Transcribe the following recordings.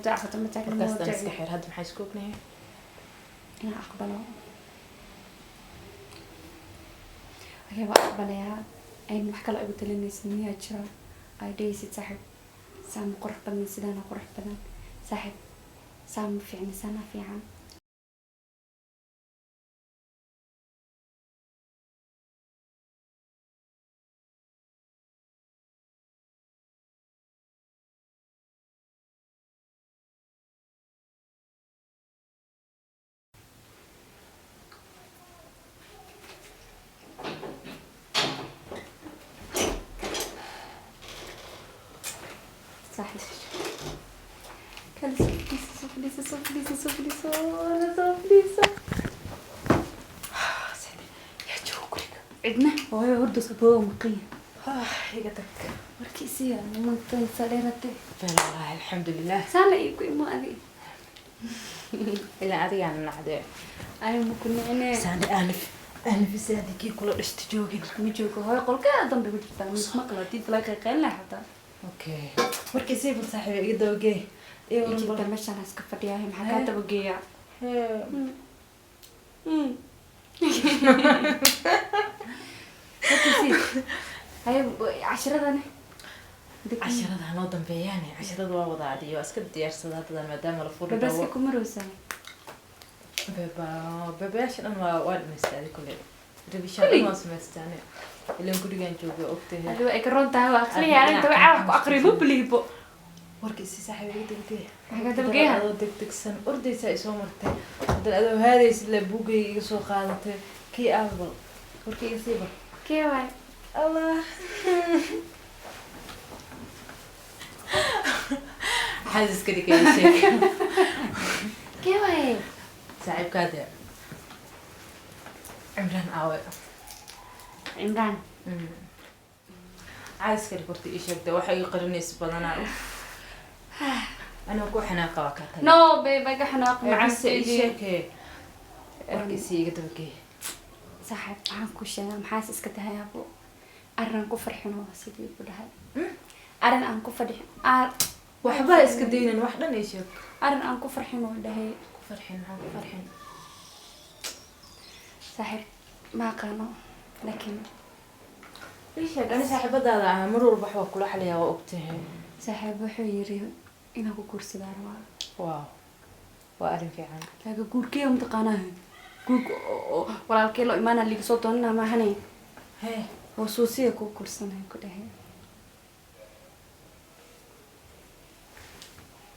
موجع فترة متاكل markaas موجع tan iska xir hadda maxay isku ognahay أنا أقبله أوكي وأقبل يا أي محكلة أقول لني سنية شرا أيديس صاحب سام قرح بدن سدانا قرح بدن صاحب سام في عن سنة في عام صاحب كلسة يا جوكرك عدنا وهي ورد صبوه مقيم يقتك مركزية منطقة صديرتي والله الحمد لله سالة يقول ما أذي إلا أذي عن النعداء أنا ما كنا أنا ساندي أنا في سادكي كل استجوجي ميجوكو هاي قول كذا ضم بيجي مش مقلة تلاقي قلنا حتى أوكي مركي سيف صاحبي يقدر وجه إيه يجي والله تمشي على سكفة ياهم حكاية بقية هاي 10 أنا 10 هنو دنبياني 10 waa wada adiyo iska diyaarsadada maadaama la furo بس كم روسا bebeyaasha dhan waa dhamaystaaday kule rabishaan waa samaystane ilaan gurigaan joogo ogtahay هذا إكرون تهوى أخلي أنا تبع عارف أقرب بليبو warkiisi saaxiibay degdeg حاجة تبقيها adoo degdegsan ordaysa ay soo martay haddana adoo haadaysid la buugay iga soo qaadatay kii aabal warkii iga sii bar كيف هاي allah حاسس كده كده شيء كيف هاي صعب كده عمران عاوي عمران عايز كده كنت إيش أبدأ وحي يقرني سبحان أنا أقول حناقة وكذا نو بيبقى حناق مع السيدي السيدي وركسي قد بكي صاحب عنكو شيء محاسس كده يا أبو أرن كفر حنو سيدي بدها أرن أن كفر وحبا إسكدين واحدة إيش أرن أن كفر حنو ده فرحين فرحين صاحب ما كانوا لكن إيش أنا صاحبة هذا مرور بحوك كل حلية وقتها صاحب وحيري إنه كورسي داروا واو وأرن في عام لكن كور كيوم تقاناه كور ولا الكيلو إيمانا اللي صوتنا ما هني هي وصوصية كورسنا كده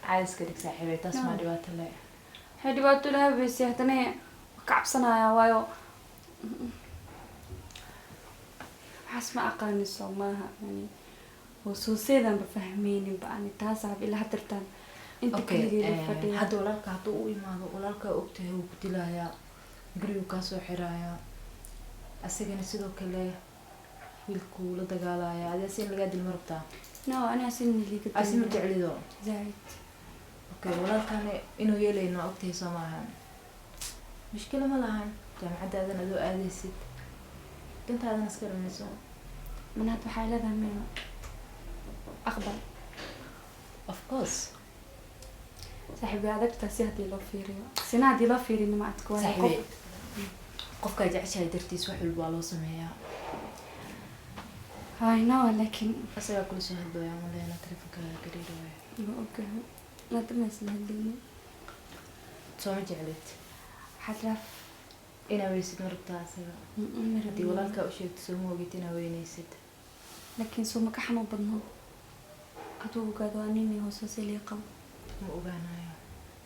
عايز كده صاحبي تسمع دوات الله هدي وقت لها بس هتني كعبسنا يا وايو حسب أقاني صومها يعني وصوصية ذا بفهميني بقى أنا تاسع إلا هترتان أنت كل هذا ولالك هتو إيمانه ولالك أكته وقتلها قريو كاسو حرايا أسيجنا سيدو كله ويلكو لدجالايا هذا سين لقاد المربطة نو أنا سن اللي كنت أسين متعلي ذو زايد أوكي ولالك أنا إنه يلي إنه أكته سماها مشكلة ما لها جامعة هذا ندو آديسيد كنت هذا نسكر من الزوم من هاد بحالة ذا من أقبل of course صاحبي هذاك تاسي هدي لو فيري سنة هدي لو فيري إنه ما أتكون صاحبي قفك جعشة درتيس وحول بالو سميها هاي نو لكن أسرع كل شيء هدو يا مولانا تلفك قريب أوكي لا تمس الهديني سوما جعلت حتى إنا ويسد مربطة أسرع هدي ولالك أشيك تسومه وقيت إنا وينيسد لكن سو ما كحمو بدنا أتوه قادوا أنيني هو سوسيلي قم ما أبانايا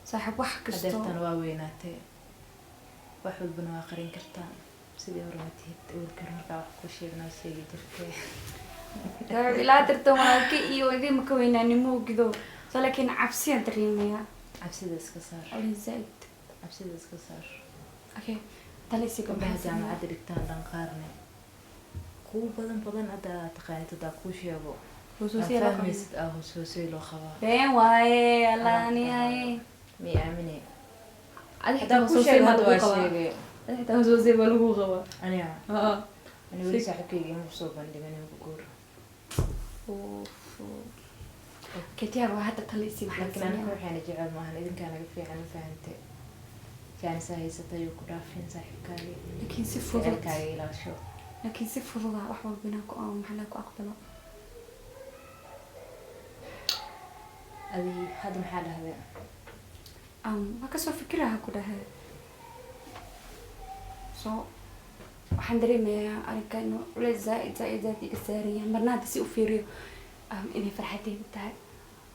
صاحب وحك قدرتان واويناتي وحول بنوا آخرين كرتان سيدي ورمتي تقول كرمرقا وحكو شيء بناسي جرتي لا ترتو ما كي إيو إذا مكوينا نمو كذو لكن عبسيا تريميا عبسي دسك صار أولي زايد عبسي دسك صار أوكي تاليسي كم بها جامعة دلكتان دنقارني قو بدن أدا تقاني تداكوش يابو خصوصي لا فهميست خصوصي لو خوا بين واي الله أني هاي مي أمني هذا خصوصي ما دواشي هذا خصوصي بلغو غوا أنا أنا ولي صاحبي مبسوط عندي من بقول كتير واحد تليسي لكن أنا waxaan jecel maahan idinkaan naga fiican ma fahantay jaanis haysatay ku dhaafin saaxiibkaaga لكن si fudud jecelkaaga ilaasho لكن si fudud wax walba inaan ku aan maxaa ku aqbalo adi hadda maxaa dhahday ma ka soo fikiraha ku dhahay so waxaan dareemayaa arrinka inuu culays zaaid iga saaraya marna hadda si u fiiriyo inay farxadeyda tahay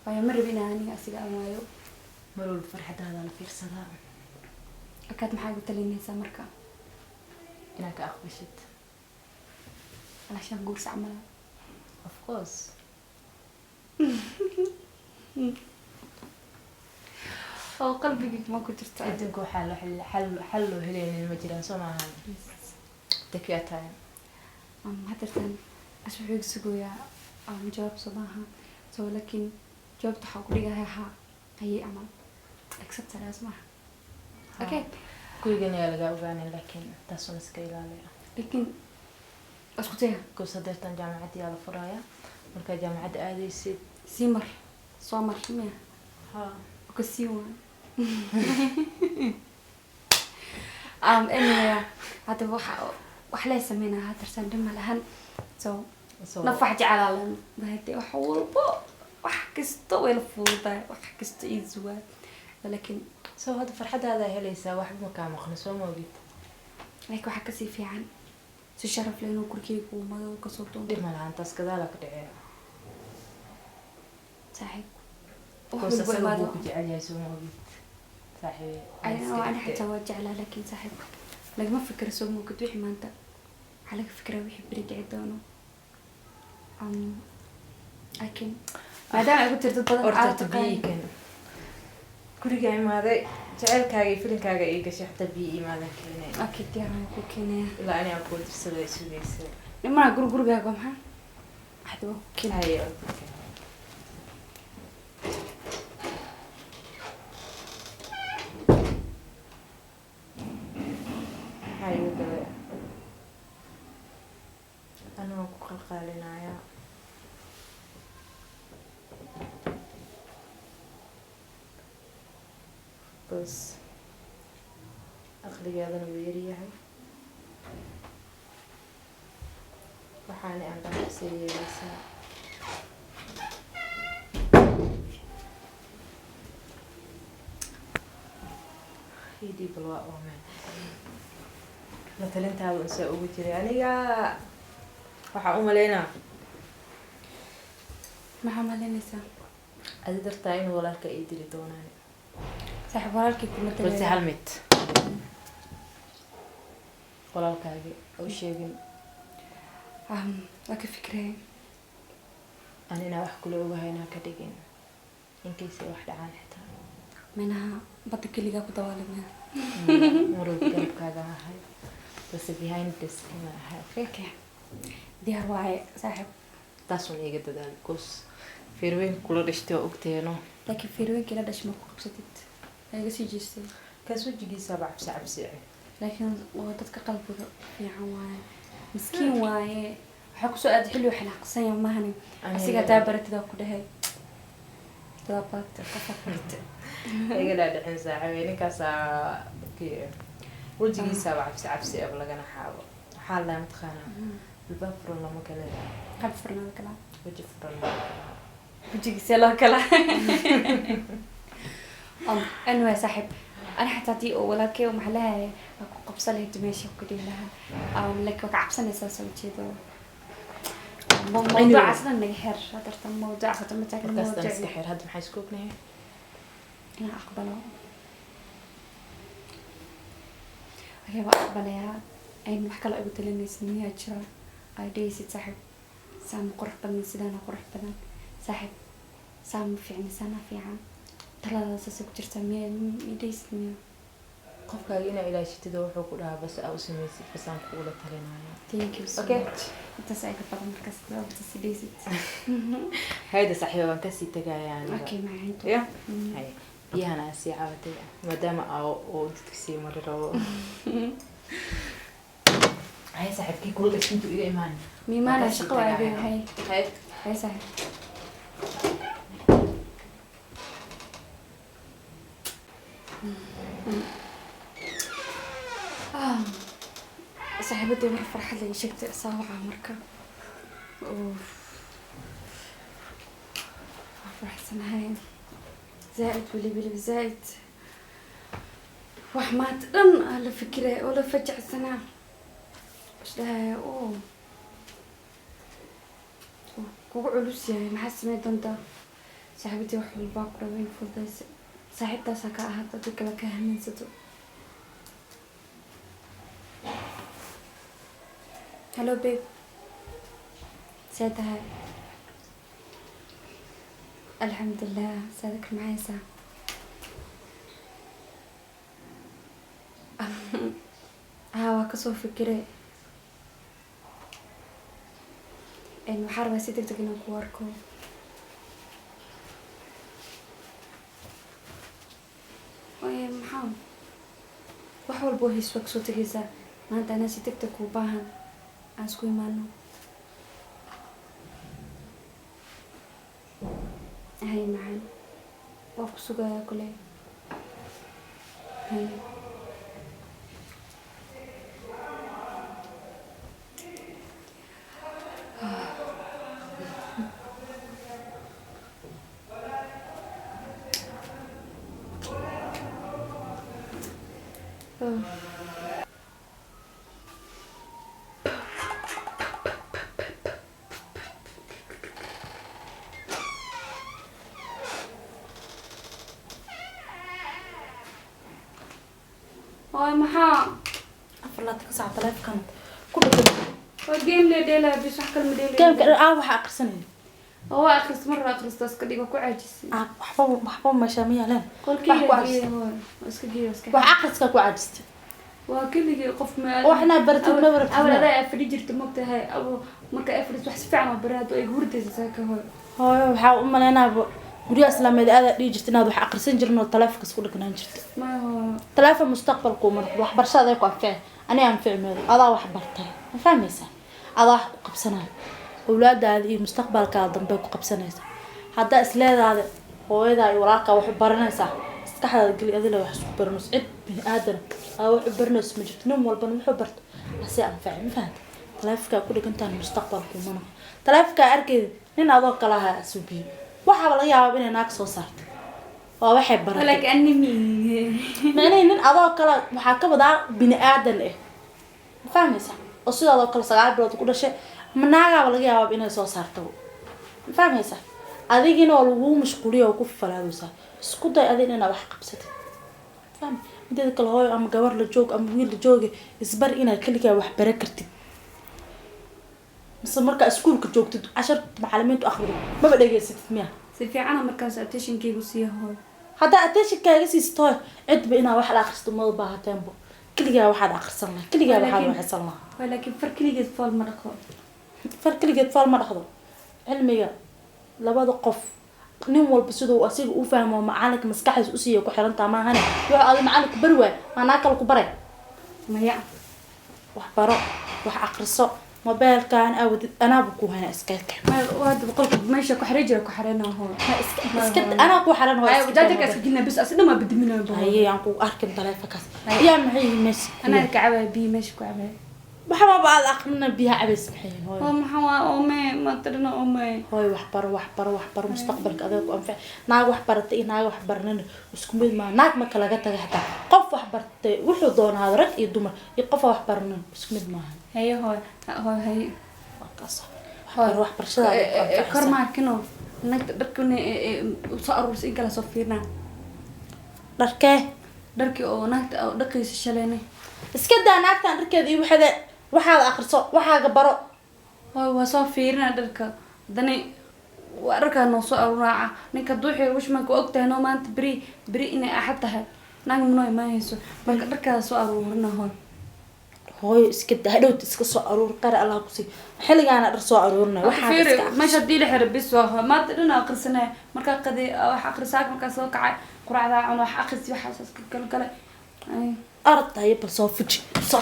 waayo ma rabi inaan aniga asiga aan waayo mar walba farxadaada la fiirsadaa akaad maxaa ugu talinaysaa marka inaad ka aqbashid alashaan guursa camal of course oo qalbigii ma ku jirto adduunka waxaa xal loo helaynin ma jiraan soo maahan take your time hadartan wuxuu iga sugayaa jawaab soo maaha so laakiin jawaabta waxaa ku dhigahay haa ayay camal acceptaraas maaha okay kuygana yaa laga ogaanin laakiin taasuna iska ilaaliya laakiin isku daya goos hadeertan jaamacadda yaa la furaaya markaa jaamacadda aadaysid sii mar soo mar miya ha ka sii waan anyway hadda wax lay sameynaa hadartan dhima lahan so nafax jeclaalan bahade wax walbo wax kasta way la fududahay wax kasta iisuwaa laakiin soo hadda farxadaada helaysaa waxba ma kaa maqno soo ma ogid laakiin waxaa kasii fiican si sharaf leh inuu gurigeyga uu madow kasoo doonto dhib ma lahan taas gadaala ka dhacee saaxiib goos asaga buu ku jecel yahay soo ma ogid saaxiib ana xataa waa jeclaa laakiin saaxiib lagama fikiro soo ma ogid wixii maanta waxaa laga fikiraa wixii beri dhici doono laakiin maadaama ay ku jirto badan horta biyigan guriga imaaday jecelkaaga iyo filinkaaga ii gashay xataa biyo imaadan keenay okay diyaar ku keenaya ilaa ani aan kuu dirsaday sugaysa nimanaa gurigaaga maxaa waxda waa ku keenaya hayo gale anoo ku qalqaalinaya bas aqligeedana wuu yaryahay waxaana aan dhaafsii yeelaysaa hidii bal waa oomeen la talintaada unsaa ugu jiray aniga waxaa u maleynaa maxaa malaynaysaa adi dartaa inuu walaalka ii dili doonaan saaxiib walaalkii kuma balse talaya hal mid walaalkaagi u sheegin waa ka fikiraya aan inaa wax kula ogahaynaa ka dhigin inkaysay wax dhacaan xitaa minaha badda keligaa ku dawaalimaya marwalba garabkaaga ahay balse behind this ina ahay okay diyaar waaye saaxiib taasun iiga dadaal because feerweyn kula dhashtay oo ogteeno laakiin feerweynkii la dhashay ma ku qabsatid iga sii jeestay kaas wejigiisaaba cabsi cabsi laakiin waa dadka qalbiga fiican waaye miskiin waaye waxaa kusoo aada xilli xanaaqsan yahay mahani asiga taa baratidaa ku dhahay dabaabta kafakarta iga dhaadhicin saaxiibey ninkaasaa wejigiisaaba cabsi cabsi ab lagana xaabo waxaa lahaa mataqaanaa albaab furan lama kale qalbi furnaada kala weji furan lama kala wejigiisa loo kala anyway saaxiib أنا حتى تي ولا كي ومحلها قبصة لي دمشق كده لها لك وكعبسة نساسا وكذا موضوع أصلا نجحر هذا الموضوع هذا متاكد الموضوع نجحر هذا محيسكوك نهي أنا أقبله هي أقبلها أي محكى لا قلت لي سنية ترى أيدي ست صاحب سام قرح بدن سدانا قرح بدن صاحب سام في عن سنة في عام تلا ساسك ترتمي ميدي سنية qofkaaga inaa ilaashitid wuxuu ku dhahaa bas aa u samaysid basaan kuula talinaayo thank you so much intaas ay ka badan markaas sababta sidaysid hayda saaxiiba waan kasii tagayaa okay maanta ya hay biyahana aan sii caawatay maadaama oo dadka sii mari rabo hay saaxiibkii kula dhashintu iga imaan miimaana shaqo waa hay hay hay saaxiib صاحبتي مر فرحة لي شكت صاوعة مركب فرح سنهاين زائد بلي زائد وحمات على فكرة ولا فجع سنة وش لها كوكو علوس يعني ما حس ما يدندا صاحبتي وحول باكرة وين فلداس صاحبتها سكا هذا تكلا كهمين ستو هلو بيب سيدها الحمد لله سادك معايا ساعة ها وكسو فكري إنه حرب سيدك تجينا كواركو ويا محمد وحول بوهيس وكسو تجيزا ما أنت أنا سيدك تكوباهن أسكوي مانو هاي معانا وكسو جا كله هاي هاي محا أفرلاتك ساعة 3000 كانت كله كده والجيم لي ديلا بيش حكى المدير كم واحد أقرصني هو أخرس مرة أخرس تسكدي وكو عاجز محبوب مشامية لين كل كده هو اسكدي وعقص كاكو عجزت وكل قف ما وإحنا برتب نبرت أول أدا أفريجر تموت هاي أو مركا أفريج وحس فعلا براد ويقول تزاك هو waxaa u maleynaa guriga islaameed aad dhijirta inaad wax aqrisan jirno taleefanka isku dhagnaan jirto ما هو taleefan mustaqbalku markuu wax barashada ay ku anfacay ani aan ficmeedo adaa wax bartay ma fahmaysaa adaa wax ku qabsanay awlaadaada iyo mustaqbalkaada dambe ku qabsanaysa hadda isleedaada hooyada iyo walaalka wax baranaysa maskaxdaada gali adila wax isku baranayso cid bini aadan wax baranayso ma jirto nin walba wuxuu barto asi anfacay ma fahantay taleefanka ku dhigantaan mustaqbalku mana taleefanka arkeed nin adoo kala ha asubiyo waxa laga yaabaa inay naag soo saarto waa waxay baratay لك أني مين macnaheedu nin adoo kale waxaa ka wadaa bini aadan ah ma fahmaysaa oo sidaadoo kale 9 bilood ku dhashay ma naagaaba laga yaabaa inay soo saarto ma fahmaysaa adigina oo lagu mashquuliyo oo ku falaadaysaa isku day adina inaad wax qabsatid fahmi mideeda kale hooyo ama gabar la joog ama wiil la jooga isbar inaad kaligaa wax baran kartid mise marka iskuulka joogtid 10 macallimiintu akhrido maba dhageysatid miya سيفي أنا مركز أتيشن كي بصيه هو haddaa attention-kaaga siisto cidba inaad wax la akhristo ma baahateenbo kaligaa waxaad akhrisan lahaa kaligaa waxaad waxaysan lahaa ولكن فرق لي فول مرقو far kaligeed faal ma dhaqdo cilmiga labada qof nin walba siduu asiga u fahmo macalinka maskaxdiisa u siiyo ku xirantaa maahane wuxuu adiga macalinka bari waay maanaa kale ku baray ما يع wax baro wax akhriso mobeelkan aawdid anaaba ku hana iskaga ما وهذا بقولك ماشي كحريجة كحرينا هو iska anaa ku xiran أيوة وجاتك أسجلنا بس أصلا ما بدي منها بقول haye aan ku arkin taleefankaas yaa maxay mees أنا كعبة بي ماشي كعبة waxba baad aqrina biya cabays maxay hooyo هو محوا أمي ما ترنا أمي hooy wax baro mustaqbalka adeeg ku anfac naag wax baratay iyo naag wax baranana isku mid ma naag ma kala taga xataa qof wax bartay wuxuu doonaa rag iyo dumar iyo qof wax baranan isku mid maaha هي هي wakaas wax barashada كرما كنو نك دركني صار رس إنك لا صفيرنا dharkee دركي أو نك أو دقي الشلاني iska daa naagtan dharkeeda iyo waxaad akhriso waxaaga baro هو صفيرنا درك دني وأركا نص أو راعة نك دوحي وش ما كوقتها نو ما أنت بري إني أحطها نعم منوي ما يسو ما دركا سؤال ورنا هون hooyo iska daa hadhowta iska soo aruur qara allah ku sii xilligaana dhar soo aruurna waxaa iska ما شدي لي حرب بس واه ما تدنا أقرصنا مركا قدي واحد أقرصاك مركا سوق قرعة عن واحد أقرص واحد كل أي arad tahay bal soo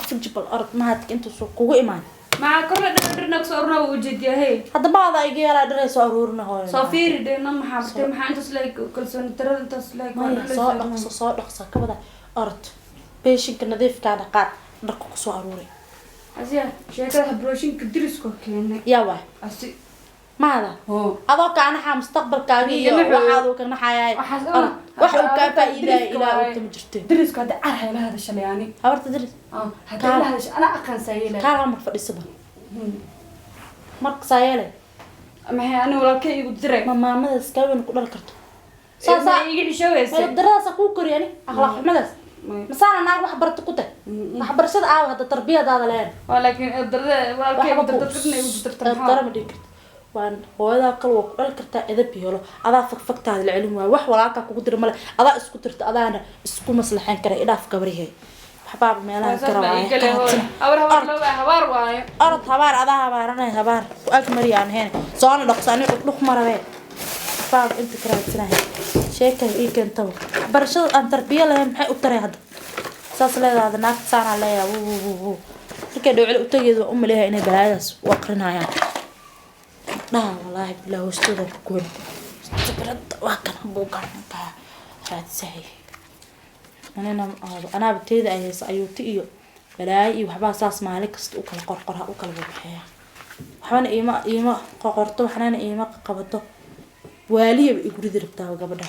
fuji bal arad mahadka inta soo kugu imaan مع كل درنا كسرنا وجدي هي hadda baada iga yaraa dhalay soo aruurina hooyo صافير دينا محبتي ما أنت سلاك كل سنة ترى أنت سلاك maya soo dhaqso ka wada orod beeshinka nadiifkaana qaad dharka ku soo aruuray أزيا شيكة بروشين كدرس كوكينا yaa waay أسي maada هو adoo ka anaxa mustaqbalkaaga iyo waxaad uu ka naxayay wax uu ka faa'iiday ilaa uu tama jirtay درس كده أرحل هذا الشيء يعني habarta daris هذا هذا الشيء أنا أقن سيله kaala mar fadhisaba marka saayelay ما هي أنا ولا كي يقدر ma maamada iska weyn ku dhal karto ساسا يجي شو ma darasa ku koriyani akhlaaq xumadaas masana naag wax barto ku tag wax barashada aaw hada tarbiyadaada leen ولكن الدرة ولا كي يقدر darama dhigi karto waan hooyada kale waa ku dhal kartaa edab yeelo adaa fagfagtaada la celin waayo wax walaalka kugu dira male adaa isku tirta adaana isku maslaxayn kara idhaaf gabrihay waxbaaba meelaha kara waaye orod habaar adaa habaaranay habaar ku ag mariyaan heen soona dhaqsaani dhux marabee baab inta karaadsanay sheekay ii keentaba barashada aan tarbiya lahayn maxay u taray hadda saas leedahay naagta saana leeyahay wuu markay dhawcil u tageedo u maleeyahay inay balaadaas u aqrinayaan dhaha wallaahi bilaa hoostooda ku goon sabrada waa kana buugan ka raadsahay anaa bateeda ay hayso ayuuti iyo balaayo iyo waxbaa saas maalin kasta u kala qorqora u kala baxaya waxbana iima qoqorto waxna iima qabato waaliya iguridi rabtaa gabadha